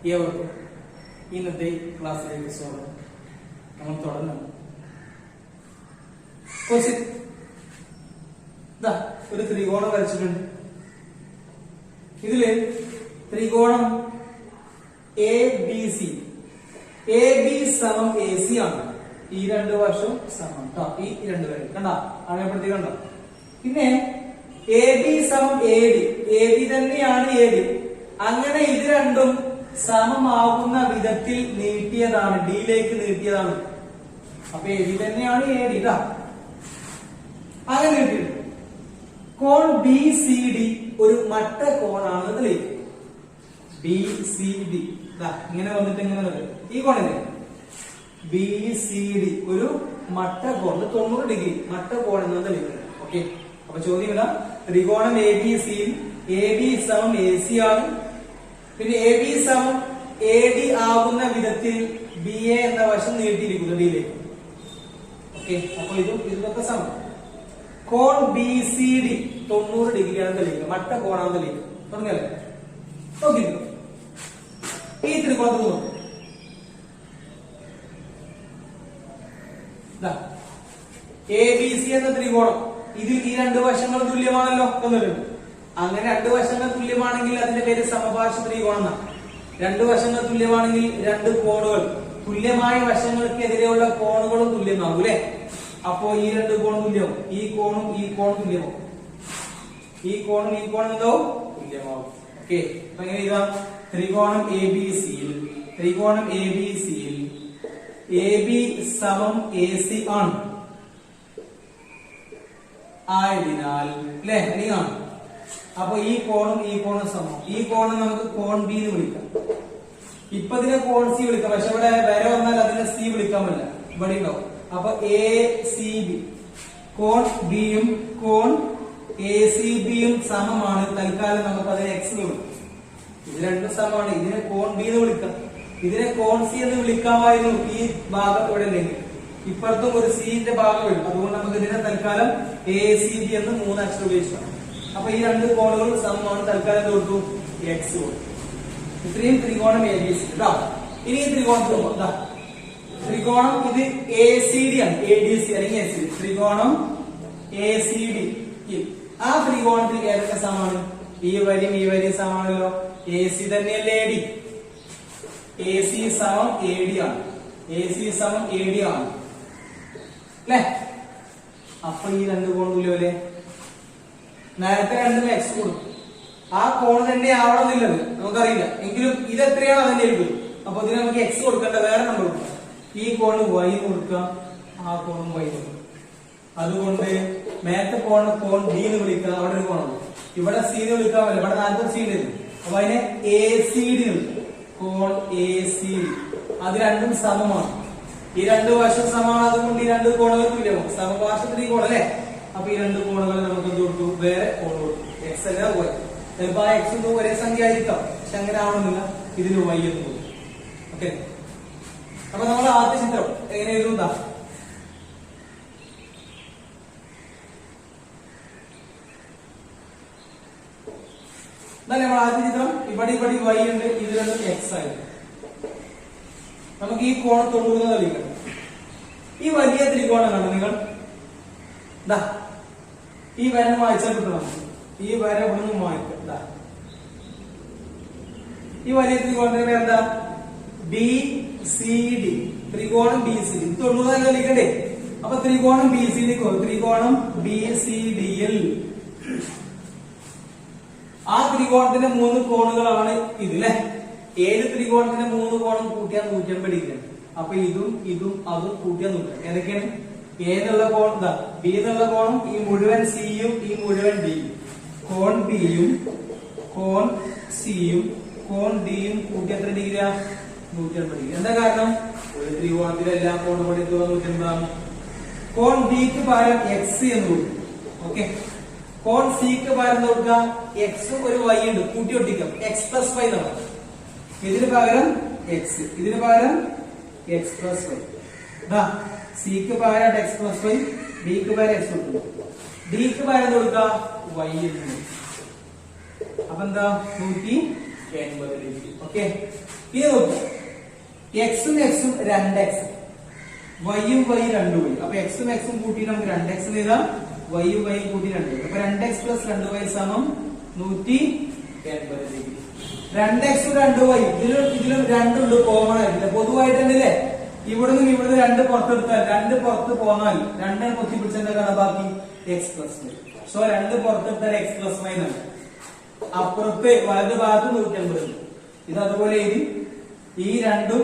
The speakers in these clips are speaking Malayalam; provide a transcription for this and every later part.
ഏവർക്കും ഇന്നത്തെ ക്ലാസ്സിലേക്ക് സ്വാഗതം. നമ്മൾ തുടങ്ങും. ഒരു ത്രികോണം വരച്ചിട്ടുണ്ട്. ഇതില് ത്രികോണം A B C, A B സമം എ സി ആണ്. ഈ രണ്ട് വശവും സമം ഈ രണ്ട് വരെ കണ്ട അടയാളപ്പെടുത്തി കണ്ടോ. പിന്നെ എ ബി സമം എ ഡി, എ ബി തന്നെയാണ് എ ഡി. അങ്ങനെ ഇത് രണ്ടും സമമാകുന്ന വിധത്തിൽ നീട്ടിയതാണ്, ഡിയിലേക്ക് നീട്ടിയതാണ്. അപ്പൊ എ ബി തന്നെയാണ് എ ഡി. അങ്ങനെ നീട്ടിയിട്ടുണ്ട്. കോൺ ബി സി ഡി ഒരു മട്ട കോണാണ് തെളിയിക്കും. ബി സി ഡി ഇങ്ങനെ വന്നിട്ട് ഇങ്ങനെ വരും. ഈ കോണില്ലേ ബി സി ഡി ഒരു മട്ട കോൺ, 90 ഡിഗ്രി മട്ട കോൺ എന്ന് തെളിയിക്കുന്നത്. ഓക്കെ, അപ്പൊ ചോദ്യം ഇതാ, ത്രികോണം എ ബി സിയിൽ എ ബി സമം എ സി ആണ്. പിന്നെ എ ബി സമം എ ഡി ആകുന്ന വിധത്തിൽ ബി എ എന്ന വശം നീട്ടിയിരിക്കുന്നു ഡിയിലേക്ക്. ഓക്കെ, അപ്പൊ ഇതൊക്കെ സമം. കോൺ ബി സി ഡി 90 ഡിഗ്രിയാണ് തെളിയിക്കുക, മട്ട കോണാണ് തെളിയിക്കുക. തുടങ്ങിയല്ലേ? നോക്കിയിരിക്കും. ഈ ത്രികോണത്തിൽ നോക്കും. എ ബി സി എന്ന ത്രികോണം, ഇതിൽ ഈ രണ്ട് വശങ്ങൾ തുല്യമാണല്ലോ എന്നുള്ളത്. അങ്ങനെ രണ്ട് വശങ്ങൾ തുല്യമാണെങ്കിൽ അതിന്റെ പേര് സമപാർശ്വ ത്രികോണം എന്നാണ്. രണ്ട് വശങ്ങൾ തുല്യമാണെങ്കിൽ രണ്ട് കോണുകൾ തുല്യമായ വശങ്ങൾക്കെതിരെയുള്ള കോണുകളും തുല്യമാകും അല്ലെ. അപ്പോ ഈ രണ്ട് കോണും തുല്യമാവും. ഈ കോണും ഈ കോണും തുല്യമാവും. ഈ കോണും ഈ കോണും എന്താവും? തുല്യമാവും. ഓക്കെ, അപ്പൊ എങ്ങനെ എഴുതാം? ത്രികോണം എ ബി സിയിൽ, ത്രികോണം എ ബി സിയിൽ എ ബി സമം എ സി ആണ്. ആയതിനാൽ അല്ലെ ആണ്. അപ്പൊ ഈ കോണും സമം. ഈ കോണം നമുക്ക് കോൺ ബി എന്ന് വിളിക്കാം. ഇപ്പൊ ഇതിനെ കോൺ സി വിളിക്കാം. പക്ഷെ ഇവിടെ വരെ വന്നാൽ അതിനെ സി വിളിക്കാൻ പറ്റില്ല, ഇവിടെ ഉണ്ടാവും. അപ്പൊ എ സി ബി, കോൺ ബിയും കോൺ എ സി ബിയും സമമാണ്. തൽക്കാലം നമുക്ക് അതിനെ എക്സ് എന്ന് വിളിക്കാം. ഇത് രണ്ടും സമമാണ്. ഇതിനെ കോൺ ബി എന്ന് വിളിക്കാം, ഇതിനെ കോൺ സി എന്ന് വിളിക്കാമായിരുന്നു. ഈ ഭാഗം ഇവിടെ ഇല്ലെങ്കിൽ ഇപ്പുറത്തും ഒരു സിന്റെ ഭാഗം വരും. അതുകൊണ്ട് നമുക്ക് ഇതിനെ തൽക്കാലം എ സി ബി എന്ന് 3 അക്ഷരം ഉപയോഗിക്കാം. അപ്പൊ ഈ രണ്ട് കോണുകളും സമമാണ്. തൽക്കാലം കൊടുത്തു എക്സ് കൊടുത്തു. ഇത്രയും ത്രികോണം എ ബി സി. ഇനി ഈ ത്രികോണത്തിൽ ത്രികോണം ഇത് എ സി ഡി ആണ്, എ ഡി സി അല്ലെങ്കിൽ എ സി ഡി. ത്രികോണം എ സി ഡി, ആ ത്രികോണത്തിൽ ഏതൊക്കെ സമമാണ്? ഈ വരിയും സമാണല്ലോ. എ സി തന്നെയല്ലേ എ ഡി. എ സി സമം എ ഡി ആണ്. എ സി സമം എ ഡി ആണ് അല്ലെ. അപ്പൊ ഈ രണ്ട് കോൺ തുല്യമല്ലേ. നേരത്തെ രണ്ടും എക്സ് കൊടുക്കും. ആ കോൺ തന്നെ ആവണമെന്നില്ലത് നമുക്കറിയില്ല. എങ്കിലും ഇത് എത്രയാണ് അതിന്റെ എഴുതും. അപ്പൊ ഇതിന് നമുക്ക് എക്സ് കൊടുക്കേണ്ട വേറെ നമ്പർ കൊടുക്കാം. ഈ കോണ് വൈ കൊടുക്കാം, ആ കോണും വൈ കൊടുക്കാം. അതുകൊണ്ട് മേത്തെ കോൺ ഡി എന്ന് വിളിക്കുക. അവിടെ ഒരു കോണുണ്ട്. ഇവിടെ സി എന്ന് വിളിക്കാൻ പറ്റില്ല, ഇവിടെ 40 സി ഉണ്ട്. അപ്പൊ അതിനെ എ സി ഡി വിളിക്കും. കോൺ എ സി ഡി. അത് രണ്ടും സമമാണ്. ഈ രണ്ട് വശം സമമാണ്. അതുകൊണ്ട് ഈ രണ്ട് കോണുകൾ തുല്യമാവും. സമപാർശ്വ ത്രികോണം അല്ലെ. അപ്പൊ ഈ രണ്ട് കോണുകൾ നമുക്ക് എന്ത് കൊടുത്തു? വേറെ കോൺ കൊടുത്തു. എക്സ് അല്ല വൈ. ചിലപ്പോ ആ എക്സ് ഒന്നും ഒരേ സംഖ്യ ആയിരിക്കാം, പക്ഷെ അങ്ങനെ ആവണമെന്നില്ല. ഇതിന് വൈ എന്ന് കൊടുക്കും. ഓക്കെ, അപ്പൊ നമ്മൾ ആദ്യ ചിത്രം എങ്ങനെ എഴുതുന്നതാ? നമ്മൾ ആദ്യ ചിത്രം ഇവിടെ വൈ ഉണ്ട്, ഇത് രണ്ടും എക്സ് ആയിരുന്നു. നമുക്ക് ഈ കോൺ 90 തെളിയിക്കണം. ഈ വലിയ ത്രികോണം കണ്ടോ നിങ്ങൾ? ഈ വര വായിച്ചാൽ കിട്ടണം. ഈ വര ഇവിടെ നിന്ന് വായിക്കാം. ഈ വലിയ ത്രികോണത്തിന്റെ പേരെന്താ? B C D. ത്രികോണം ബി സി ഡി 90 തെളിയിക്കണ്ടേ? അപ്പൊ ത്രികോണം ബി സി ഡി, ത്രികോണം ബി സി ഡിയിൽ ആ ത്രികോണത്തിന്റെ 3 കോണുകളാണ് ഇതിലെ. ഏത് ത്രികോണത്തിന്റെ 3 കോണും കൂട്ടിയാൽ 180 ഡിഗ്രി. അപ്പൊ ഇതും അതും കൂട്ടിയാൽ 180. ഏതൊക്കെയാണ്? എ എന്നുള്ള കോൺ ബി എന്നുള്ള കോണും ഈ മുഴുവൻ സിയും ഈ മുഴുവൻ ഡിയും, കോൺ ബിയും കോൺ സിയും കോൺ ഡിയും കൂട്ടി എത്ര ഡിഗ്രിയാ? 180 ഡിഗ്രി. എന്താ കാരണം? ഒരു ത്രികോണത്തിലെ എല്ലാ കോണും കൂടി 180. കോൺ ഡിക്ക് പകരം എക്സ് എന്ന് കൊടുക്കും. ഓക്കെ, കോൺ സിക്ക് പകരം കൊടുക്കുക എക്സും ഒരു വൈ ഉണ്ട്, കൂട്ടി ഒട്ടിക്കാം. എക്സ് പ്ലസ് വൈ എന്നാണ്. ഇതിന് പകരം എക്സ്, ഇതിന് പകരം എക്സ് പ്ലസ് വൈ. സിക്ക് പകരം എക്സ് പ്ലസ് വൈ, ഡിക്ക് പകരം എക്സ് കൊടുക്കും. ഡിക്ക് പകരം കൊടുക്കുക വൈ എന്ന്. അപ്പൊ എന്താ? 180 80 ഡിഗ്രി. ഓക്കെ, ഇത് നോക്കൂ, എക്സും എക്സും 2x, വൈയും വൈ 2y. അപ്പൊ എക്സും എക്സും കൂട്ടി നമുക്ക് 2x എഴുതാം, വൈയും വൈയും കൂട്ടി 2y. അപ്പൊ 2x + 2y സമം 180 ഡിഗ്രി. 2x 2y ഇതിലും രണ്ടുണ്ട്, കോമൺ ആയിട്ടില്ല, പൊതുവായിട്ടുണ്ടല്ലേ. ഇവിടുന്ന് 2 പുറത്തെടുത്താൽ 2 പുറത്ത് പോന്നാൽ 2 കൊത്തി പിടിച്ചെന്താ ബാക്കി x + y. So 2 പുറത്തെടുത്താൽ x + y എന്നാണ്. അപ്പുറത്ത് വലത് ഭാഗത്ത് 180. ഇത് അതുപോലെ എഴുതി. ഈ രണ്ടും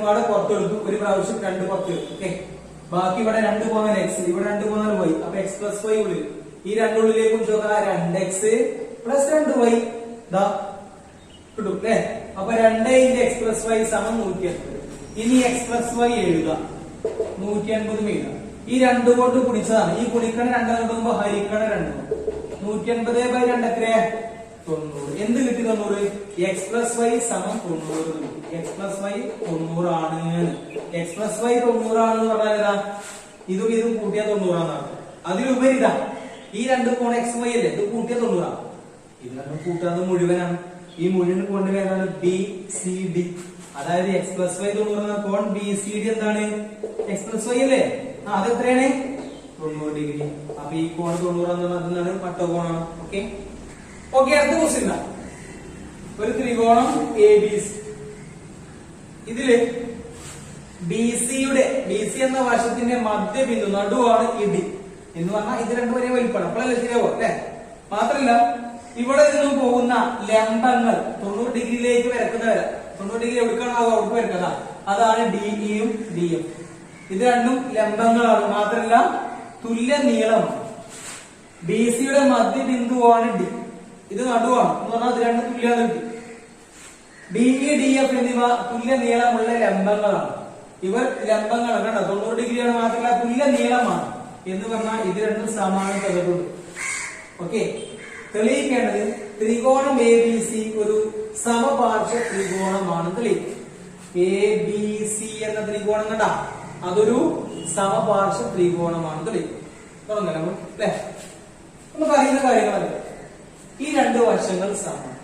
കൂടെ പുറത്തെടുത്തു, ഒരു പ്രാവശ്യം 2 പുറത്തെടുത്തു. ഓക്കെ, ബാക്കി ഇവിടെ 2 പോന്നാൽ x, ഇവിടെ 2 പോന്നാൽ y. അപ്പൊ x + y ഉള്ളിൽ, ഈ രണ്ടുള്ളിലേക്കും ചോദിക്കാം 2x + 2y ഇതാ കിട്ടും അല്ലേ. അപ്പൊ 2 × x + y സമം 180. ഇനി x + y എഴുതാം, 180 എഴുതാം. ഈ 2 കൊണ്ട് കുടിച്ചതാണ്, ഈ കുടിക്കണ 2 കൊണ്ടുമ്പോ ഹരിക്കണ 2. 180/2 എത്രയാ? 90. എന്ത് കിട്ടി? 90. x + y സമം 90. x + y 90 ആണ്. x + y 90 ആണെന്ന് പറഞ്ഞാൽ ഏതാ? ഇതും കൂട്ടിയാ 90 ആണെന്നാണ്. അതിലുപരി ഇതാ ഈ 2 കോൺ x y അല്ലേ, ഇത് കൂട്ടിയാ 90 ആണ്. ഇത് രണ്ടും കൂട്ടാതെ മുഴുവനാണ്. ഈ മുഴുവൻ കോണിന്റെ പേരാണ് BCD. അതായത് x + y 90 എന്ന കോൺ BCD എന്താണ്? x + y അല്ലേ. അതെത്രയാണ്? 90 ഡിഗ്രി. അപ്പൊ ഈ കോൺ 90 എന്നാണ് മട്ടകോണാണ്. ഓക്കെ, അടുത്ത ക്വസ്റ്റ്യൻ. ഒരു ത്രികോണം ABC. ഇതില് BC എന്ന വശത്തിന്റെ മധ്യബിന്ദു, നടുവാണ് ഈ D എന്ന് പറഞ്ഞാൽ ഇത് രണ്ടും ഒരേ വലിപ്പമാണ്. അപ്പോഴല്ലേ ശരിയാവോ അല്ലെ? മാത്രല്ല ഇവിടെ നിന്നും പോകുന്ന ലംബങ്ങൾ 90 ഡിഗ്രിയിലേക്ക് വരക്കുന്നവര, 90 ഡിഗ്രി എവിടേക്കാണോ അവിടേക്ക് വരക്കുക, അതാണ് DEയും DF. ഇത് രണ്ടും ലംബങ്ങളാണ്. മാത്രല്ല തുല്യ നീളമാണ്. BCയുടെ മധ്യബിന്ദുവാണ് D, ഇത് നടുവാണ് എന്ന് പറഞ്ഞാൽ ഇത് രണ്ടും തുല്യമാണ്. DE DF എന്നിവ തുല്യ നീളമുള്ള ലംബങ്ങളാണ്. ഇവർ ലംബങ്ങളാണ് കേട്ടോ, 90 ഡിഗ്രിയാണ്. മാത്രമല്ല തുല്യ നീളമാണ് എന്ന് പറഞ്ഞാൽ ഇത് രണ്ടും സമാനതകളുണ്ട്. ഓക്കെ, തെളിയിക്കേണ്ടത് ത്രികോണം ABC ഒരു സമപാർശ്വ ത്രികോണമാണ് തെളിയിക്കും. ABC എന്ന ത്രികോണം കണ്ടാ, അതൊരു സമപാർശ്വ ത്രികോണമാണ് തെളിയിക്കും. തുടങ്ങാം അല്ലെ. നമ്മൾ പറയുന്ന കാര്യങ്ങളല്ല, ഈ 2 വശങ്ങൾ സമം,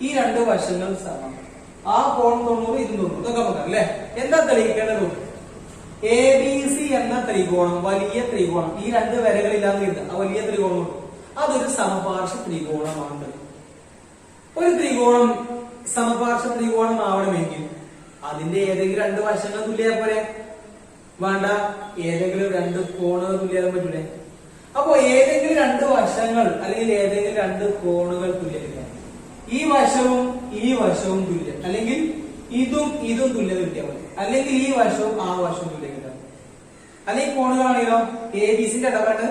ഈ 2 വശങ്ങൾ സമം, ആ കോൺ 90, ഇതും 90. ഇതൊക്കെ നോക്കാം അല്ലെ. എന്താ തെളിയിക്കേണ്ടത്? ABC എന്ന ത്രികോണം, വലിയ ത്രികോണം, ഈ 2 വരകളില്ലാന്ന് കരുതുക, ആ വലിയ ത്രികോണം അതൊരു സമപാർശ്വ ത്രികോണമാണ്. ഒരു ത്രികോണം സമപാർശ്വ ത്രികോണം ആവണമെങ്കിൽ അതിന്റെ ഏതെങ്കിലും 2 വശങ്ങൾ തുല്യ പോലെ വേണ്ട, ഏതെങ്കിലും 2 കോണുകൾ തുല്യാൻ പറ്റൂലേ? അപ്പോ ഏതെങ്കിലും 2 വശങ്ങൾ അല്ലെങ്കിൽ ഏതെങ്കിലും 2 കോണുകൾ തുല്യത, ഈ വശവും ഈ വശവും തുല്യം, അല്ലെങ്കിൽ ഇതും തുല്യത കിട്ടിയാൽ മതി, അല്ലെങ്കിൽ ഈ വശവും ആ വശവും തുല്യത കിട്ടാൻ മതി. അല്ലെങ്കിൽ കോണുകളാണെങ്കിലോ ABCന്റെ ഇടപെട്ട്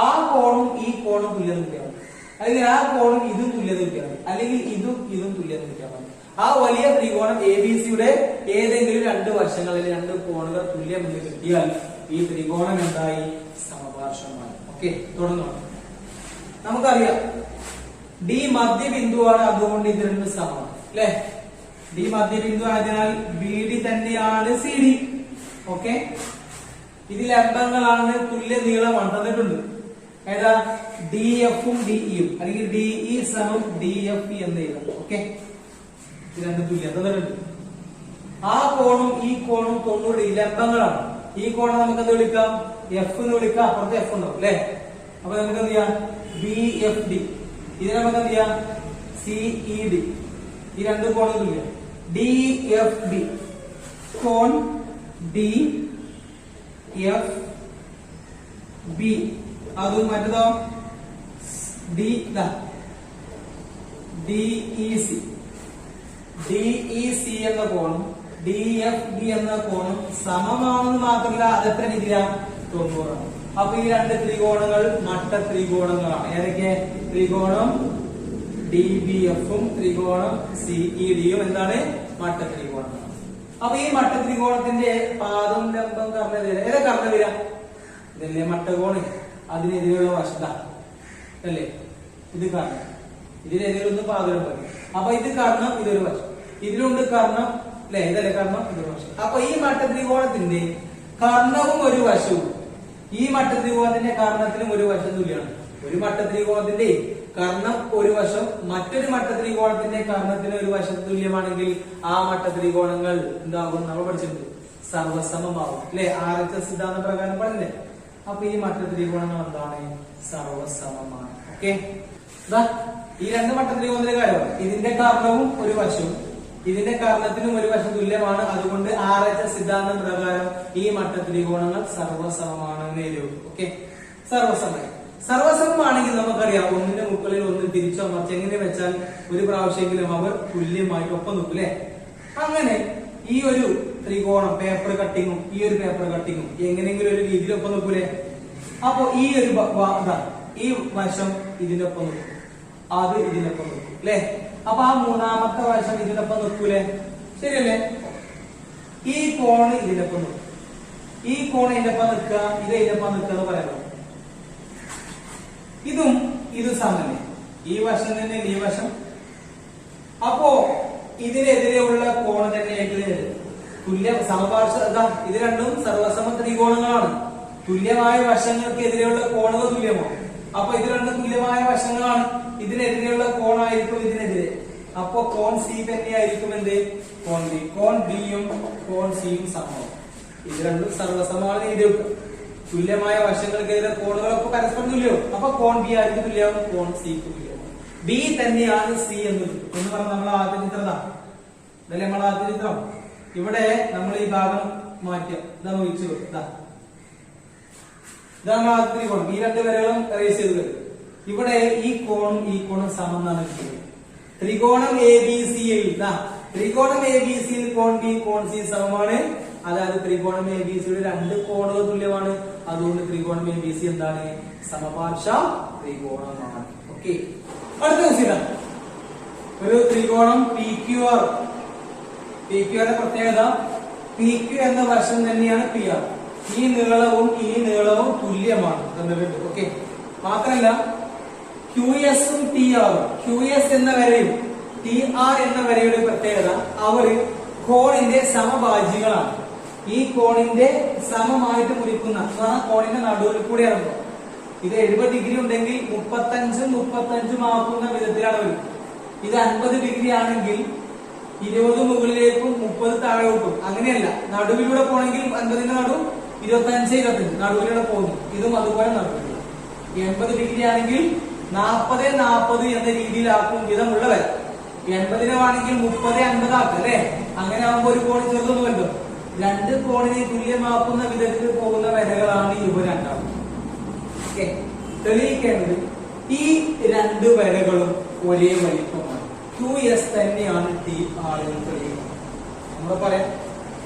ആ കോണും ഈ കോണും തുല്യത കിട്ടിയാൽ മതി, അല്ലെങ്കിൽ ആ കോണും ഇതും തുല്യത കിട്ടിയാൽ മതി, അല്ലെങ്കിൽ ഇതും തുല്യത കിട്ടിയാൽ മതി. ആ വലിയ ത്രികോണം ABCയുടെ ഏതെങ്കിലും 2 വശങ്ങളിൽ 2 കോണുകൾ തുല്യമെന്ന് കിട്ടിയാൽ ഈ ത്രികോണം എന്തായി? സമപാർശ്വമായി. ഓക്കെ, തുടങ്ങാം. നമുക്കറിയാം D മധ്യബിന്ദുവാണ്, അതുകൊണ്ട് ഇത് രണ്ടും സമമാണ് അല്ലെ. D മധ്യബിന്ദു ആയതിനാൽ BD തന്നെയാണ് CD. ഓക്കെ, ഇത് ലംബങ്ങളാണ്, തുല്യ നീളമാണ് തന്നിട്ടുണ്ട്. ഏതാ? DFഉം DEയും, അല്ലെങ്കിൽ DE സമം DFE എന്ന് എഴുതാം. ഓക്കെ, ഇത് രണ്ടും തുല്യം തന്നിട്ടുണ്ട്. ആ കോണും ഈ കോണും 90 ലംബങ്ങളാണ്. ഈ കോണം നമുക്ക് എന്ത് വിളിക്കാം? F എന്ന് വിളിക്കാം. അപ്പുറത്ത് F ഉണ്ടാവും അല്ലെ. അപ്പൊ നമുക്ക് എന്ത് ചെയ്യാം? BFD. ഇതിനെ നമുക്ക് എന്ത് ചെയ്യാം? CED. ഈ 2 കോണും തുല്യം. DFB കോൺ DFB, അതും മറ്റേതോ DEC എന്ന കോണും DFB എന്ന കോണും സമമാണെന്ന് മാത്രമല്ല അതെത്ര ഡിഗ്രിയാണ്? 90 ആണ്. അപ്പൊ ഈ 2 ത്രികോണങ്ങൾ മട്ട ത്രികോണങ്ങളാണ്. ഏതൊക്കെ? ത്രികോണം DBFഉം ത്രികോണം CEDയും എന്താണ്? മട്ട ത്രികോണങ്ങളാണ്. അപ്പൊ ഈ മട്ട ത്രികോണത്തിന്റെ പാദം, ലംബം, കർണ്ണ, ഏതാ കർണ്ണ വരിക? ഇതല്ലേ മട്ടകോണ്, അതിനെതിരെയുള്ള വശത അല്ലേ? ഇത് കർണം, ഇതിനെതിരെ ഒന്ന് പാദം പറയും. അപ്പൊ ഇത് കർണം, ഇതൊരു വശം, ഇതിലുണ്ട് കർണം അല്ലെ, ഇതല്ലേ കർണം, ഇതൊരു വശം. അപ്പൊ ഈ മട്ട ത്രികോണത്തിന്റെ കർണവും ഒരു വശവും, ഈ മട്ട ത്രികോണത്തിന്റെ കർണത്തിനും ഒരു വശം തുല്യമാണ്. ഒരു മട്ട ത്രികോണത്തിന്റെ കർണം ഒരു വശം മറ്റൊരു മട്ടത്രികോണത്തിന്റെ കർണത്തിന് ഒരു വശത്ത് തുല്യമാണെങ്കിൽ ആ മട്ടത്രികോണങ്ങൾ എന്താകും? നമ്മൾ പഠിച്ചിട്ടുണ്ട്, സർവസമമാകും അല്ലെ? RHS സിദ്ധാന്തം പ്രകാരം പറഞ്ഞില്ലേ? അപ്പൊ ഈ മട്ടത്രികോണങ്ങൾ എന്താണ്? സർവസമമാണ്. ഓക്കെ, ഈ രണ്ട് മട്ടത്രികോണത്തിന്റെ കാര്യമാണ്. ഇതിന്റെ കർണവും ഒരു വശവും ഇതിന്റെ കർണത്തിനും ഒരു വശം തുല്യമാണ്. അതുകൊണ്ട് RHS സിദ്ധാന്തം പ്രകാരം ഈ മട്ടത്രികോണങ്ങൾ സർവസമമാണ് എന്ന് എഴുതും. ഓക്കെ, സർവസമം. സർവസമമാണെങ്കിൽ നമുക്കറിയാം ഒന്നിന്റെ മുകളിൽ ഒന്ന് തിരിച്ചോ മറിച്ച് എങ്ങനെ വെച്ചാൽ ഒരു പ്രാവശ്യമെങ്കിലും അവർ തുല്യമായിട്ട് ഒപ്പം നിൽക്കും അല്ലെ? അങ്ങനെ ഈ ഒരു ത്രികോണം പേപ്പർ കട്ടിങ്ങും ഈ ഒരു പേപ്പർ കട്ടിങ്ങും എങ്ങനെയെങ്കിലും ഒരു രീതിയിൽ ഒപ്പം നിൽക്കൂലേ? അപ്പൊ ഈ ഒരു ഈ വശം ഇതിനൊപ്പം നിൽക്കും, അത് ഇതിനൊപ്പം നിൽക്കും അല്ലെ? അപ്പൊ ആ മൂന്നാമത്തെ വശം ഇതിനൊപ്പം നിൽക്കൂലേ? ശരിയല്ലേ? ഈ കോണ് ഇതിനൊപ്പം നിൽക്കും, ഈ കോണ് ഇതിനൊപ്പം നിൽക്കുക, ഇത് ഇതിനൊപ്പം നിൽക്കുക എന്ന് പറയാമോ? ഇത് സമല്ലേ? ഈ വശം തന്നെ ഈ വശം. അപ്പോ ഇതിനെതിരെയുള്ള കോണ് തന്നെ തുല്യ സമപാർശ്വ. ഇത് രണ്ടും സർവസമ ത്രികോണങ്ങളാണ്. തുല്യമായ വശങ്ങൾക്കെതിരെയുള്ള കോണുകൾ തുല്യമാണ്. അപ്പൊ ഇത് രണ്ടും തുല്യമായ വശങ്ങളാണ്. ഇതിനെതിരെയുള്ള കോണായിരിക്കും ഇതിനെതിരെ. അപ്പൊ കോൺ സി തന്നെയായിരിക്കും എന്ത്? കോൺ ബി. കോൺ ബിയും കോൺ സിയും സമമാണ്. ഇത് രണ്ടും സർവസമാണ് എഴുതി വെക്കുക. തുല്യമായ വശങ്ങൾക്കെതിരെ കോണുകളൊക്കെ പരസ്പരം തുല്യവും. അപ്പൊ കോൺ ബി ആർക്ക് തുല്യവും? കോൺ സിക്ക് തുല്യവും. ബി തന്നെയാണ് സി എന്ന് പറഞ്ഞ നമ്മൾ ആദ്യ ചിത്രം ഇതല്ലേ നമ്മൾ ആദ്യ ചിത്രം. ഇവിടെ നമ്മൾ ഈ ഭാഗം മാറ്റുക. ഇതാ നോക്കിച്ചു, ഇതാണ് ആദ്യ ത്രികോണം. ഈ രണ്ട് വരകളും റേസ് ചെയ്ത് വരും. ഇവിടെ ഈ കോണും സമം എന്നാണ് കിട്ടിയത്. ത്രികോണം ABC-യിൽ ത്രികോണം ABC-യിൽ കോൺ ബി കോൺ സി സമമാണ്. അതായത് ത്രികോണം ABC-യുടെ രണ്ട് കോണുകൾ തുല്യമാണ്. അതുകൊണ്ട് ത്രികോണം ABC എന്താണ്? സമപാർശ്വ ത്രികോണമാണ്. ഓക്കെ, അടുത്ത ക്വസ്റ്റ്യൻ. ഒരു ത്രികോണം PQR. PQR പ്രത്യേകത PQ എന്ന വശം തന്നെയാണ് PR. ഈ നീളവും തുല്യമാണ്. ഓക്കെ, മാത്രമല്ല QS-ഉം TR-ഉം QS എന്ന വരയും TR എന്ന വരയുടെ പ്രത്യേകത അവർ കോണിന്റെ സമഭാജികളാണ്. ഈ കോണിന്റെ സമമായിട്ട് മുറിക്കുന്ന കോണിന്റെ നടുവിൽ കൂടി ഇറങ്ങും. ഇത് 70 ഡിഗ്രി ഉണ്ടെങ്കിൽ 35 ആക്കുന്ന വിധത്തിലാണ് വരും. ഇത് 50 ഡിഗ്രി ആണെങ്കിൽ 20 മുകളിലേക്കും 30 താഴോട്ടും. അങ്ങനെയല്ല, നടുവിലൂടെ പോണെങ്കിൽ 50ന്റെ നടു 25 നടുവിലൂടെ പോകുന്നു. ഇതും അതുപോലെ നടുവിലൂടെ. 80 ഡിഗ്രി ആണെങ്കിൽ 40 എന്ന രീതിയിലാക്കും വിധമുള്ള വര. 80 ആണെങ്കിൽ 30-50 ആക്കും അല്ലെ? അങ്ങനെ ആകുമ്പോൾ ഒരു കോൺ ചെറുതൊന്നുമല്ലോ. രണ്ട് കോണിനെ തുല്യമാക്കുന്ന വിധത്തിൽ പോകുന്ന വരകളാണ് ഇവ രണ്ടാമത്. ഓക്കെ, തെളിയിക്കേണ്ടത് ഈ രണ്ട് വരകളും ഒരേ വലിപ്പമാണ്. QS തന്നെയാണ് TR എന്ന് തെളിയിക്കുന്നത്. നമ്മൾ പറയാം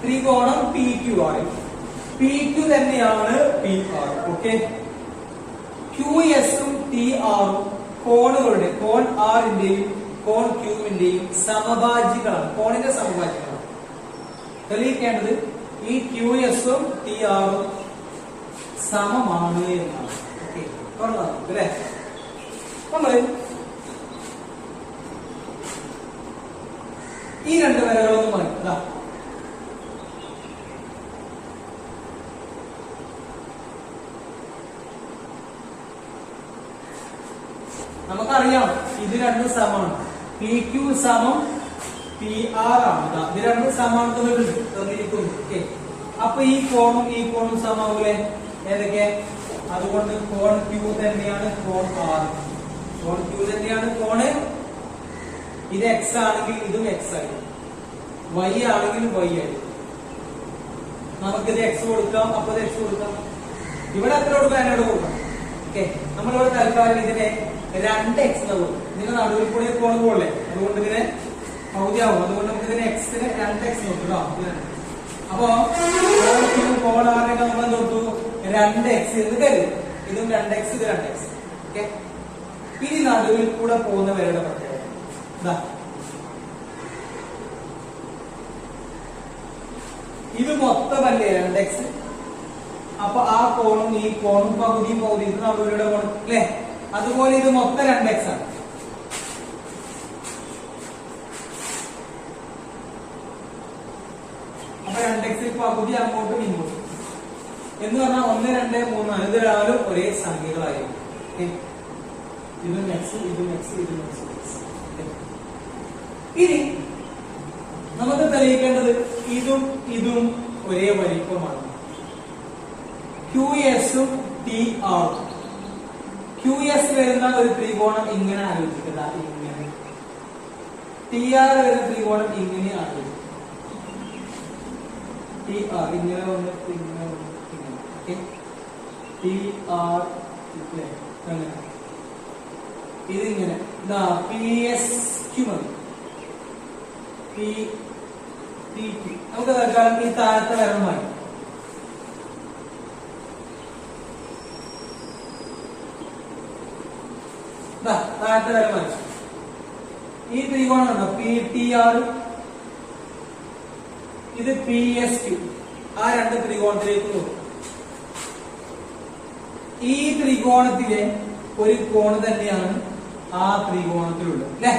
ത്രികോണം PQR, PQ തന്നെയാണ് PR. ഓക്കെ, QS-ഉം TR-ഉം കോണുകളുടെ കോൺ R-ന്റെയും കോൺ Q-വിന്റെയും സമഭാജികളാണ്. കോണിന്റെ സമഭാജികളാണ്. തെളിയിക്കേണ്ടത് ഈ QS-ഉം TR-ഉം സമമാണ് എന്നാണ്. ഓക്കെ, അല്ലേ? നമ്മള് ഈ രണ്ട് വരകളൊന്നും മതി. നമുക്കറിയാം ഇത് രണ്ടും സമമാണ്. PQ സമം PR ആണ്. ഇത് രണ്ടും സമാണ് തന്നിരിക്കുന്നു. ഓക്കെ, അപ്പൊ ഈ കോണും സമാവൂലെ? ഏതൊക്കെ? അതുകൊണ്ട് കോൺ Q തന്നെയാണ് കോൺ R. കോൺ Q തന്നെയാണ് കോണ്. ഇത് X ആണെങ്കിൽ ഇതും X ആയിരിക്കും, Y ആണെങ്കിൽ Y ആയിരിക്കും. നമുക്കിത് X കൊടുക്കാം, അപ്പൊ ഇത് X കൊടുക്കാം. ഇവിടെ എത്ര കൊടുക്കാം? എന്നോട് കൊടുക്കാം. ഓക്കെ, നമ്മളിവിടെ തൽക്കാലം ഇതിനെ 2x കൊടുക്കും. ഇതിന്റെ നടുവിൽ കൂടി കോൺ പോകല്ലേ? അതുകൊണ്ട് ഇതിനെ പകുതിയാവും. അതുകൊണ്ട് നമുക്ക് ഇതിനെ X-ന് 2x നോക്കാം. അപ്പൊ കോൺ ആറിനൊക്കെ നമ്മൾ നോക്കൂ 2x എന്ന് കരുതും. ഇതും 2x, ഇത് 2x. ഓക്കെ, ഇനി നടുവിൽ കൂടെ പോകുന്ന വരയുടെ പ്രത്യേകത ഇത് മൊത്തമല്ലേ 2x. അപ്പൊ ആ കോണും ഈ കോണും പകുതി ഇത് നടുവിലൂടെ കോണും അല്ലെ? അതുപോലെ ഇത് മൊത്തം 2x ആണ്. അപ്പൊ 2x പകുതി അങ്ങോട്ടും ഇങ്ങോട്ടും എന്ന് പറഞ്ഞാൽ 1, 2, 3, 4 ഇത് രാവിലെ ഒരേ സംഖ്യകളായിരിക്കും. ഇതും എക്സ്, ഇതും എക്സ്, ഇതും എക്സ്. ഇനി നമുക്ക് തെളിയിക്കേണ്ടത് ഇതും ഇതും ഒരേ വലിപ്പമാണ്. QS ഉം TR. QS വരുന്ന ഒരു ത്രികോണം ഇങ്ങനെ ആലോചിക്കുക, ഇങ്ങനെ. TR വരുന്ന ത്രികോണം ഇങ്ങനെ ആലോചിക്കുക. TR ഇങ്ങനെ വന്നിട്ട് ഇങ്ങനെ വന്നിട്ട് ഇങ്ങനെ. ഓക്കെ, TR അങ്ങനെ. ഇതിങ്ങനെ PSQ മതി. PQ നമുക്ക് തൽക്കാലം ഈ താഴത്തെ വരമായി. താഴത്തെ വരമായി. ഈ ത്രികോണം ഉണ്ടോ PTR, ഇത് PSQ. ആ രണ്ട് ത്രികോണത്തിലേക്ക് നോക്കും. ഈ ത്രികോണത്തിലെ ഒരു കോണ് തന്നെയാണ് ആ ത്രികോണത്തിലുള്ളത്, അല്ലെ?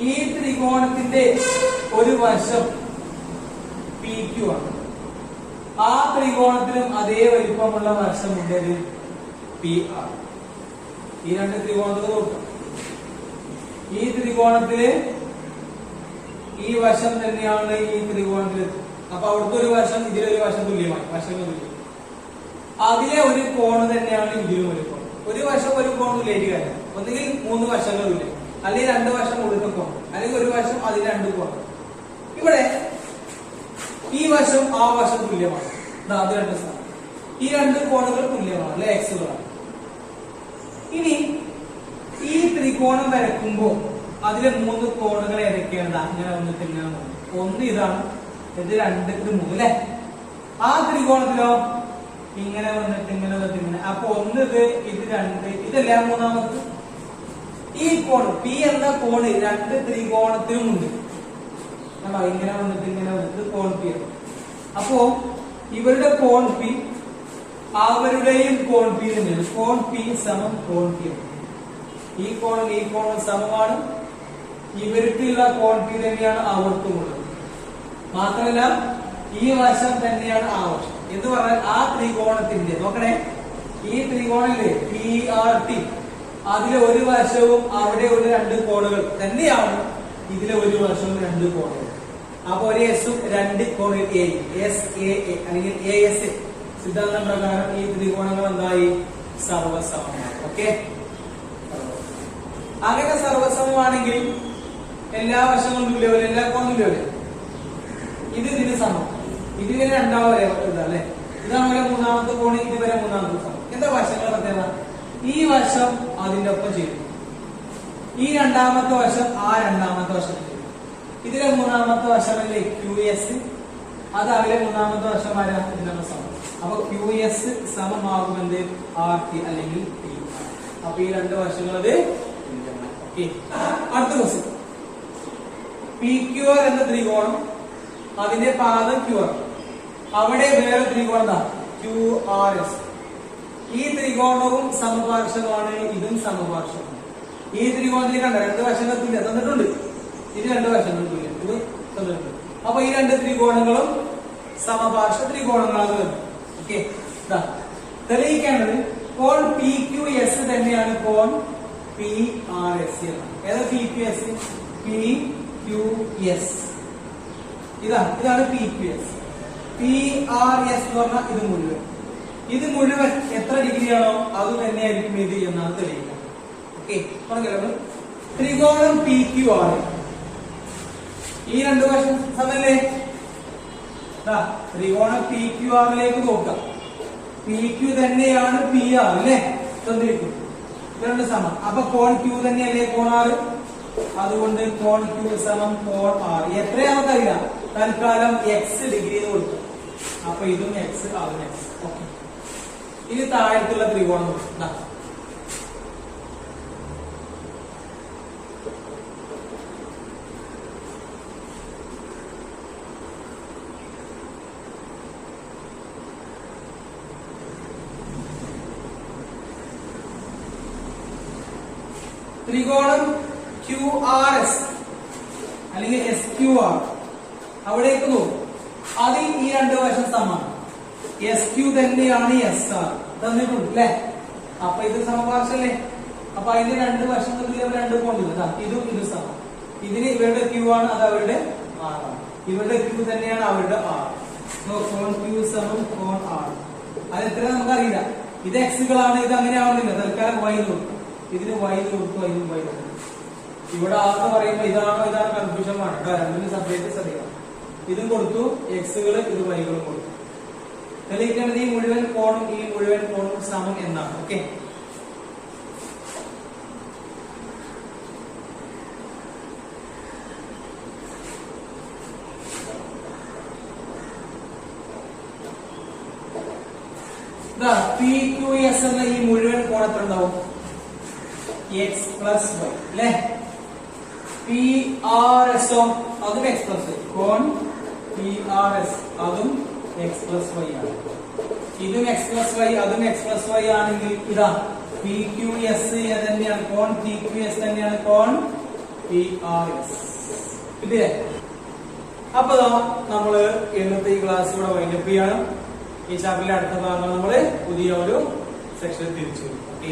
ഈ ത്രികോണത്തിന്റെ ഒരു വശം PQ ആണ്. ആ ത്രികോണത്തിലും അതേ വലിപ്പമുള്ള വശമുണ്ട് PR. ഈ രണ്ട് ത്രികോണത്തിൽ നോക്കാം. ഈ ത്രികോണത്തില് ഈ വശം തന്നെയാണ് ഈ ത്രികോണത്തിൽ. അപ്പൊ അവിടുത്തെ ഒരു വശം ഇതിലൊരു വശം തുല്യമായി, വശങ്ങൾ തുല്യം. അതിലെ ഒരു കോണ് തന്നെയാണ് ഇതിലും ഒരു കോൺ. ഒരു വശം ഒരു കോൺ തുല്യായിട്ട് കാര്യം. ഒന്നുകിൽ 3 വശങ്ങൾ തുല്യം, അല്ലെങ്കിൽ 2 വശം ഉള്ളിൽ കോൺ, അല്ലെങ്കിൽ ഒരു വശം അതിൽ 2 കോൺ. ഇവിടെ ഈ വശം ആ വശം തുല്യമാണ്. അത് 2 സ്ഥാനം. ഈ 2 കോണുകൾ തുല്യമാണ്, അല്ലെ? എക്സുകളാണ്. ഇനി ഈ ത്രികോണം വരയ്ക്കുമ്പോൾ അതിലെ 3 കോണുകൾ ഏതൊക്കെയാണ്? അങ്ങനെ വന്നിട്ട് ഇങ്ങനെ ഒന്ന് ഇതാണ്, ഇത് 2, ഇത് 3, അല്ലെ? ആ ത്രികോണത്തിലോ ഇങ്ങനെ വന്നിട്ട് ഇങ്ങനെ വന്നിട്ട് ഇങ്ങനെ. അപ്പൊ ഒന്ന് ഇത്, ഇത് 2, ഇതല്ല മൂന്നാമത്. ഈ കോണ് P എന്ന കോണ് 2 ത്രികോണത്തിലുമുണ്ട്. കണ്ടോ? ഇങ്ങനെ വന്നിട്ട് ഇങ്ങനെ വന്നിട്ട് കോൺ P. അപ്പോ ഇവരുടെ കോൺ P അവരുടെയും കോൺ P തന്നെയാണ്. കോൺ P സമം കോൺ P. ഈ കോണും സമമാണ്. ഇവർക്കുള്ള കോൺ P തന്നെയാണ് അവർക്കുമുള്ളത്. മാത്രമല്ല ഈ വശം തന്നെയാണ് ആ വശം എന്ന് പറഞ്ഞാൽ ആ ത്രികോണത്തിന്റെ, നോക്കണേ, ഈ ത്രികോണിലെ PRT അതിലെ ഒരു വശവും അവിടെ ഒരു 2 കോണുകൾ തന്നെയാണ്. ഇതിലെ ഒരു വശവും 2 കോണുകൾ. അപ്പൊ ഒരു എസും 2 കോണിൽ SA അല്ലെങ്കിൽ AS സിദ്ധാന്തം പ്രകാരം ഈ ത്രികോണങ്ങൾ എന്തായി? സർവസമമാണ്. ഓക്കെ, അങ്ങനെ സർവസമമാണെങ്കിൽ എല്ലാ വശങ്ങളും തുല്യപോലെ, എല്ലാ കോണും തുല്യപോലെ. ഇത് ഇതിന് സമം, ഇതിന് 2ാമത് ഇതല്ലേ? ഇതാണ് മൂന്നാമത്തെ കോണ്, ഇതുവരെ മൂന്നാമത്തെ സമം. എന്താ വശങ്ങൾ പ്രത്യേകത? ഈ വശം അതിന്റെ ഒപ്പം ചെയ്യും, ഈ 2ാമത്തെ വശം ആ 2ാമത്തെ വശം ചെയ്യും. ഇതിലെ 3ാമത്തെ വശമല്ലേ QS, അത് അതിലെ 3ാമത്തെ വശം ആരാ? ഇതിനുള്ള സമം. അപ്പൊ QS സമമാകുമെന്ത്? RT അല്ലെങ്കിൽ PR. അപ്പൊ ഈ 2 വശങ്ങളത് തുല്യമാണ്. ഓക്കെ, അടുത്ത ക്വസ്റ്റ്യൻ. PQR എന്ന ത്രികോണം, അതിന്റെ പാദം QR. അവിടെ വേറെ ത്രികോണം QRS. ഈ ത്രികോണവും സമപാർശ്വമാണ്, ഇതും സമപാർശ്വമാണ്. ഈ ത്രികോണത്തിൽ കണ്ട 2 വശങ്ങൾ തുല്യം തന്നിട്ടുണ്ട്. ഇത് 2 വശങ്ങൾ തുല്യം, ഇത് തന്നിട്ടുണ്ട്. അപ്പൊ ഈ 2 ത്രികോണങ്ങളും സമപാർശ്വ ത്രികോണങ്ങളാണ്. ഓക്കെ, തെളിയിക്കേണ്ടത് കോൺ PQS തന്നെയാണ് കോൺ PRS. ഏതാ PQS? PQS ഇതാണ് PQS. PRS എന്ന് പറഞ്ഞാൽ ഇത് മുഴുവൻ. ഇത് മുഴുവൻ എത്ര ഡിഗ്രിയാണോ അത് തന്നെയായിരിക്കും ഇത് എന്നാണ് തെളിയിക്കുന്നത്. ഓക്കെ, പറഞ്ഞല്ലോ. ത്രികോണം PQR, ഈ 2 വശം സമല്ലേ? ത്രികോണം PQRലേക്ക് നോക്കാം. PQ തന്നെയാണ് PR, അല്ലേ? തന്നിരിക്കും. 2 സമം. അപ്പൊ കോൺ Q തന്നെയല്ലേ കോൺ R? അതുകൊണ്ട് കോൺ Q സമം കോൺ R. എത്രയാണെന്ന് അറിയാം. തൽക്കാലം X ഡിഗ്രി എന്ന് കൊടുക്കും. അപ്പൊ ഇതും X, അതും X. ഓക്കെ, ഇനി താഴത്തുള്ള ത്രികോണം നോക്കാം. ത്രികോണം QRS അല്ലെങ്കിൽ SQR അവിടേക്ക് നോക്കും. അതിൽ ഈ 2 വശം സമാണ്. SQ തന്നെയാണ് SR തന്നിട്ടുണ്ട്, അല്ലെ? അപ്പൊ ഇത് സമപാർശ്വല്ലേ, അപ്പൊ അതിന്റെ രണ്ട് വശങ്ങളിൽ രണ്ട് പോയിന്റ് ഇതും ഇത് സമം. ഇതിന് ഇവരുടെ ക്യൂ ആണ്, അത് അവരുടെ ആർ ആണ്. ഇവരുടെ ക്യൂ തന്നെയാണ് അവരുടെ ആർ. കോൺ ക്യൂ സമം കോൺ ആർ. അത് എത്ര നമുക്കറിയില്ല. ഇത് എക്സുകളാണ്, ഇത് അങ്ങനെ ആവുന്നില്ല. തൽക്കാലം വൈ കൊടുക്കും. ഇതിന് വൈ കൊടുത്തു, അതിന് വൈ കൊടുക്കും. ഇവിടെ ആർ എന്ന് പറയുമ്പോൾ ഇതാണ് കൺഫ്യൂഷൻ ആണ് കേട്ടോ. രണ്ടിനും സെപ്പറേറ്റ് ശ്രദ്ധിക്കണം. ഇതും കൊടുത്തു എക്സുകള്, ഇത് വൈകളും കൊടുത്തു. തെളിയിക്കേണ്ടത് ഈ മുഴുവൻ കോണും സമം എന്നാണ്. ഓക്കെ, പി ക്യു എസ് എന്ന ഈ മുഴുവൻ കോൺ എത്ര ഉണ്ടാവും? എക്സ് പ്ലസ് വൈ അല്ലെ. പി ആർ എസ് അതും എക്സ് പ്ലസ് വൈ. കോൺ പി ആർ എസ് അതും എക്സ് പ്ലസ് വൈ ആണ്. ഇതും എക്സ് പ്ലസ് വൈ, അതും എക്സ് പ്ലസ് വൈ ആണെങ്കിൽ ഇതാ പി ക്യു എസ് തന്നെയാണ് കോൺ പി ക്യു എസ് തന്നെയാണ് കോൺ പി ആർ എസ്. ഇല്ലേ? അപ്പൊ നമ്മള് ഇന്നത്തെ ഈ ക്ലാസ് ഇവിടെ വൈൻഡപ്പ് ചെയ്യാണ്. ഈ ചാപ്റ്ററിലെ അടുത്ത ഭാഗങ്ങൾ നമ്മള് പുതിയ ഒരു സെക്ഷനിൽ തിരിച്ചു. ഓക്കെ.